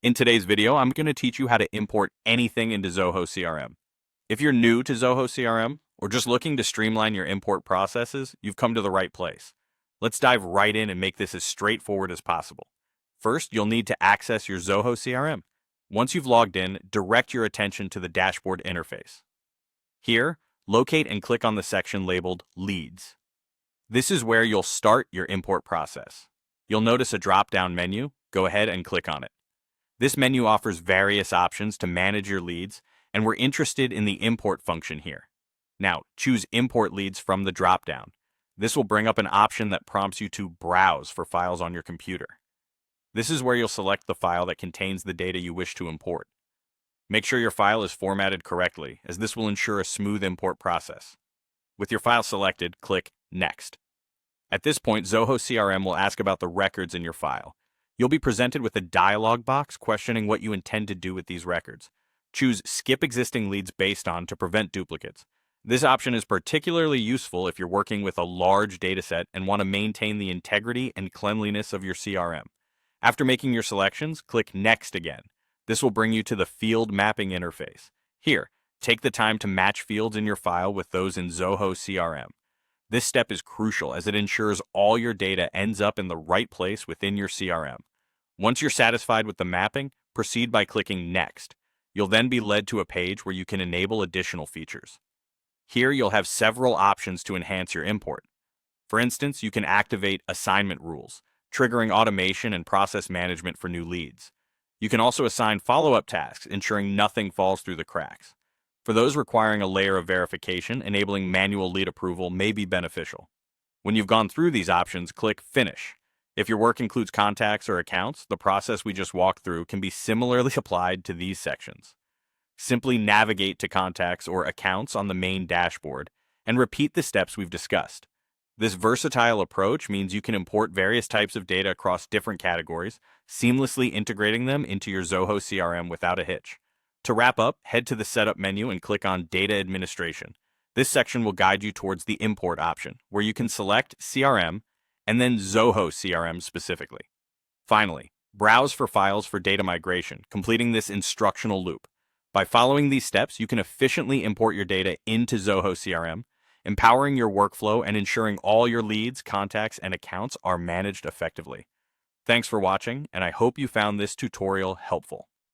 In today's video, I'm going to teach you how to import anything into Zoho CRM. If you're new to Zoho CRM or just looking to streamline your import processes, you've come to the right place. Let's dive right in and make this as straightforward as possible. First, you'll need to access your Zoho CRM. Once you've logged in, direct your attention to the dashboard interface. Here, locate and click on the section labeled Leads. This is where you'll start your import process. You'll notice a drop-down menu. Go ahead and click on it. This menu offers various options to manage your leads, and we're interested in the import function here. Now, choose Import Leads from the drop-down. This will bring up an option that prompts you to browse for files on your computer. This is where you'll select the file that contains the data you wish to import. Make sure your file is formatted correctly, as this will ensure a smooth import process. With your file selected, click Next. At this point, Zoho CRM will ask about the records in your file. You'll be presented with a dialog box questioning what you intend to do with these records. Choose Skip Existing Leads Based On to prevent duplicates. This option is particularly useful if you're working with a large dataset and want to maintain the integrity and cleanliness of your CRM. After making your selections, click Next again. This will bring you to the Field Mapping interface. Here, take the time to match fields in your file with those in Zoho CRM. This step is crucial as it ensures all your data ends up in the right place within your CRM. Once you're satisfied with the mapping, proceed by clicking Next. You'll then be led to a page where you can enable additional features. Here you'll have several options to enhance your import. For instance, you can activate assignment rules, triggering automation and process management for new leads. You can also assign follow-up tasks, ensuring nothing falls through the cracks. For those requiring a layer of verification, enabling manual lead approval may be beneficial. When you've gone through these options, click Finish. If your work includes contacts or accounts, the process we just walked through can be similarly applied to these sections. Simply navigate to contacts or accounts on the main dashboard and repeat the steps we've discussed. This versatile approach means you can import various types of data across different categories, seamlessly integrating them into your Zoho CRM without a hitch. To wrap up, head to the Setup menu and click on Data Administration. This section will guide you towards the Import option, where you can select CRM and then Zoho CRM specifically. Finally, browse for files for data migration, completing this instructional loop. By following these steps, you can efficiently import your data into Zoho CRM, empowering your workflow and ensuring all your leads, contacts, and accounts are managed effectively. Thanks for watching, and I hope you found this tutorial helpful.